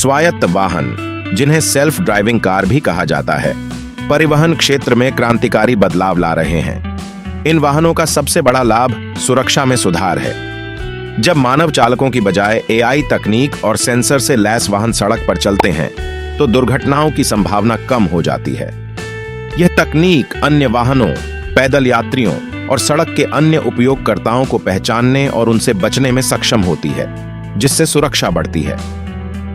स्वायत्त वाहन, जिन्हें सेल्फ ड्राइविंग कार भी कहा जाता है, परिवहन क्षेत्र में क्रांतिकारी बदलाव ला रहे हैं। इन वाहनों का सबसे बड़ा लाभ सुरक्षा में सुधार है। जब मानव चालकों की बजाय एआई तकनीक और सेंसर से लैस वाहन सड़क पर चलते हैं तो दुर्घटनाओं की संभावना कम हो जाती है। यह तकनीक अन्य वाहनों, पैदल यात्रियों और सड़क के अन्य उपयोगकर्ताओं को पहचानने और उनसे बचने में सक्षम होती है, जिससे सुरक्षा बढ़ती है।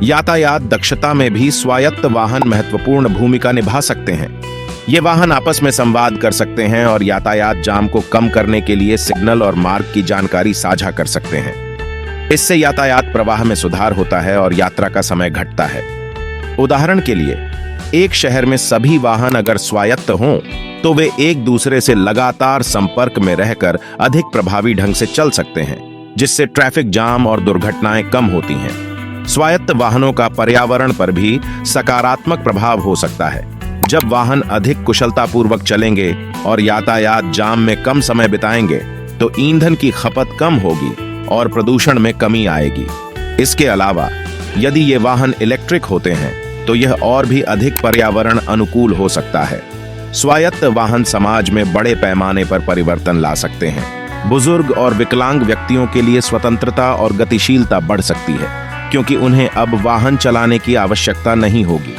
यातायात दक्षता में भी स्वायत्त वाहन महत्वपूर्ण भूमिका निभा सकते हैं। ये वाहन आपस में संवाद कर सकते हैं और यातायात जाम को कम करने के लिए सिग्नल और मार्ग की जानकारी साझा कर सकते हैं। इससे यातायात प्रवाह में सुधार होता है और यात्रा का समय घटता है। उदाहरण के लिए, एक शहर में सभी वाहन अगर स्वायत्त हों तो वे एक दूसरे से लगातार संपर्क में रहकर अधिक प्रभावी ढंग से चल सकते हैं, जिससे ट्रैफिक जाम और दुर्घटनाएं कम होती हैं। स्वायत्त वाहनों का पर्यावरण पर भी सकारात्मक प्रभाव हो सकता है। जब वाहन अधिक कुशलतापूर्वक चलेंगे और यातायात जाम में कम समय बिताएंगे तो ईंधन की खपत कम होगी और प्रदूषण में कमी आएगी। इसके अलावा यदि ये वाहन इलेक्ट्रिक होते हैं तो यह और भी अधिक पर्यावरण अनुकूल हो सकता है। स्वायत्त वाहन समाज में बड़े पैमाने पर परिवर्तन ला सकते हैं। बुजुर्ग और विकलांग व्यक्तियों के लिए स्वतंत्रता और गतिशीलता बढ़ सकती है, क्योंकि उन्हें अब वाहन चलाने की आवश्यकता नहीं होगी।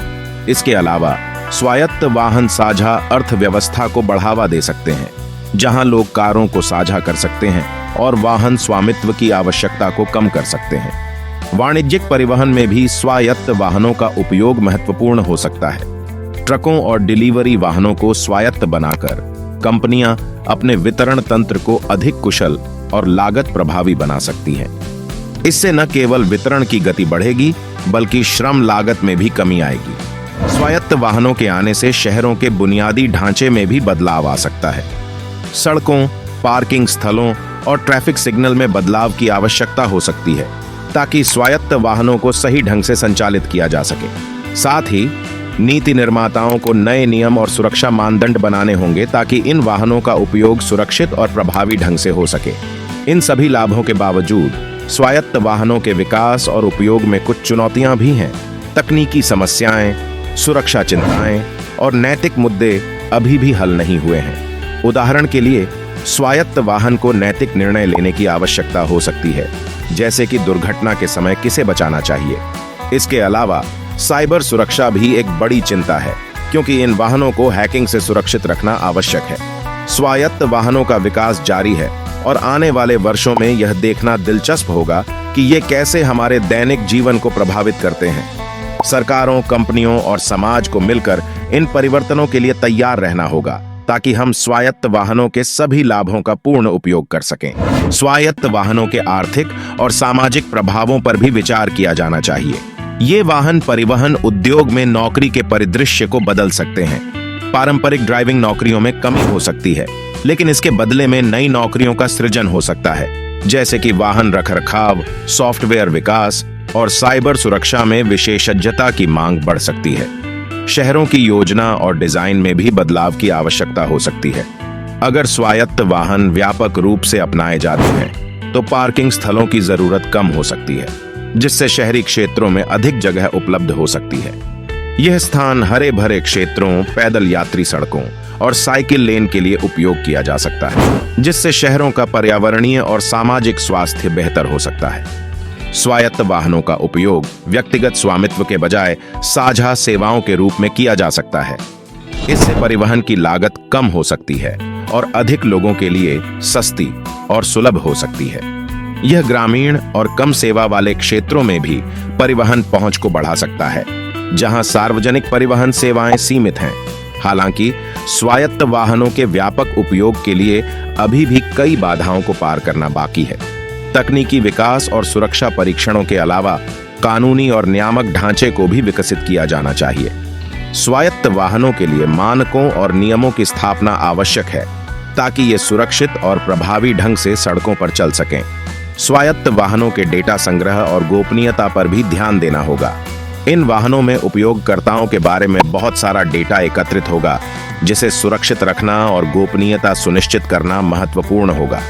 इसके अलावा स्वायत्त वाहन साझा अर्थव्यवस्था को बढ़ावा दे सकते हैं, जहां लोग कारों को साझा कर सकते हैं और वाहन स्वामित्व की आवश्यकता को कम कर सकते हैं। वाणिज्यिक परिवहन में भी स्वायत्त वाहनों का उपयोग महत्वपूर्ण हो सकता है। ट्रकों और डिलीवरी वाहनों को स्वायत्त बनाकर कंपनियां अपने वितरण तंत्र को अधिक कुशल और लागत प्रभावी बना सकती हैं। इससे न केवल वितरण की गति बढ़ेगी, बल्कि श्रम लागत में भी कमी आएगी। स्वायत्त वाहनों के आने से शहरों के बुनियादी ढांचे में भी बदलाव आ सकता है। सड़कों, पार्किंग स्थलों और ट्रैफिक सिग्नल में बदलाव की आवश्यकता हो सकती है, ताकि स्वायत्त वाहनों को सही ढंग से संचालित किया जा सके। साथ ही नीति निर्माताओं को नए नियम और सुरक्षा मानदंड बनाने होंगे, ताकि इन वाहनों का उपयोग सुरक्षित और प्रभावी ढंग से हो सके। इन सभी लाभों के बावजूद स्वायत्त वाहनों के विकास और उपयोग में कुछ चुनौतियां भी हैं। तकनीकी समस्याएं, सुरक्षा चिंताएं और नैतिक मुद्दे अभी भी हल नहीं हुए हैं। उदाहरण के लिए, स्वायत्त वाहन को नैतिक निर्णय लेने की आवश्यकता हो सकती है, जैसे कि दुर्घटना के समय किसे बचाना चाहिए। इसके अलावा साइबर सुरक्षा भी एक बड़ी चिंता है, क्योंकि इन वाहनों को हैकिंग से सुरक्षित रखना आवश्यक है। स्वायत्त वाहनों का विकास जारी है और आने वाले वर्षों में यह देखना दिलचस्प होगा कि ये कैसे हमारे दैनिक जीवन को प्रभावित करते हैं। सरकारों, कंपनियों और समाज को मिलकर इन परिवर्तनों के लिए तैयार रहना होगा, ताकि हम स्वायत्त वाहनों के सभी लाभों का पूर्ण उपयोग कर सकें। स्वायत्त वाहनों के आर्थिक और सामाजिक प्रभावों पर भी विचार किया जाना चाहिए। ये वाहन परिवहन उद्योग में नौकरी के परिदृश्य को बदल सकते हैं। पारंपरिक ड्राइविंग नौकरियों में कमी हो सकती है, लेकिन इसके बदले में नई नौकरियों का सृजन हो सकता है, जैसे कि वाहन रखरखाव, सॉफ्टवेयर विकास और साइबर सुरक्षा में विशेषज्ञता की मांग बढ़ सकती है। शहरों की योजना और डिजाइन में भी बदलाव की आवश्यकता हो सकती है। अगर स्वायत्त वाहन व्यापक रूप से अपनाए जाते हैं तो पार्किंग स्थलों की जरूरत कम हो सकती है, जिससे शहरी क्षेत्रों में अधिक जगह उपलब्ध हो सकती है। यह स्थान हरे भरे क्षेत्रों, पैदल यात्री सड़कों और साइकिल लेन के लिए उपयोग किया जा सकता है, जिससे शहरों का पर्यावरणीय और सामाजिक स्वास्थ्य बेहतर हो सकता है। स्वायत्त वाहनों का उपयोग व्यक्तिगत स्वामित्व के बजाय साझा सेवाओं के रूप में किया जा सकता है। इससे परिवहन की लागत कम हो सकती है और अधिक लोगों के लिए सस्ती और सुलभ हो सकती है। यह ग्रामीण और कम सेवा वाले क्षेत्रों में भी परिवहन पहुंच को बढ़ा सकता है, जहां सार्वजनिक परिवहन सेवाएं सीमित हैं। हालांकि स्वायत्त वाहनों के व्यापक उपयोग के लिए अभी भी कई बाधाओं को पार करना बाकी है। तकनीकी विकास और सुरक्षा परीक्षणों के अलावा कानूनी और नियामक ढांचे को भी विकसित किया जाना चाहिए। स्वायत्त वाहनों के लिए मानकों और नियमों की स्थापना आवश्यक है, ताकि ये सुरक्षित और प्रभावी ढंग से सड़कों पर चल सकें। स्वायत्त वाहनों के डेटा संग्रह और गोपनीयता पर भी ध्यान देना होगा। इन वाहनों में उपयोगकर्ताओं के बारे में बहुत सारा डेटा एकत्रित होगा, जिसे सुरक्षित रखना और गोपनीयता सुनिश्चित करना महत्वपूर्ण होगा।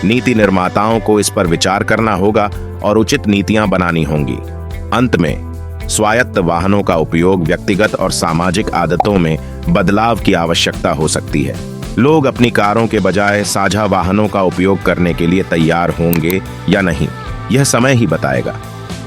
नीति निर्माताओं को इस पर विचार करना होगा और उचित नीतियां बनानी होंगी। अंत में, स्वायत्त वाहनों का उपयोग व्यक्तिगत और सामाजिक आदतों में बदलाव की आवश्यकता हो सकती है। लोग अपनी कारों के बजाय साझा वाहनों का उपयोग करने के लिए तैयार होंगे या नहीं, यह समय ही बताएगा।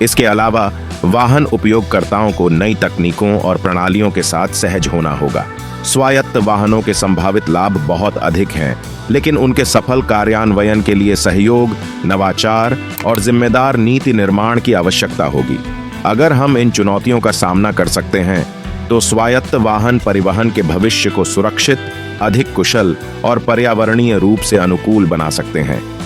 इसके अलावा वाहन उपयोगकर्ताओं को नई तकनीकों और प्रणालियों के साथ सहज होना होगा। स्वायत्त वाहनों के संभावित लाभ बहुत अधिक हैं, लेकिन उनके सफल कार्यान्वयन के लिए सहयोग, नवाचार और जिम्मेदार नीति निर्माण की आवश्यकता होगी। अगर हम इन चुनौतियों का सामना कर सकते हैं, तो स्वायत्त वाहन परिवहन के भविष्य को सुरक्षित, अधिक कुशल और पर्यावरणीय रूप से अनुकूल बना सकते हैं।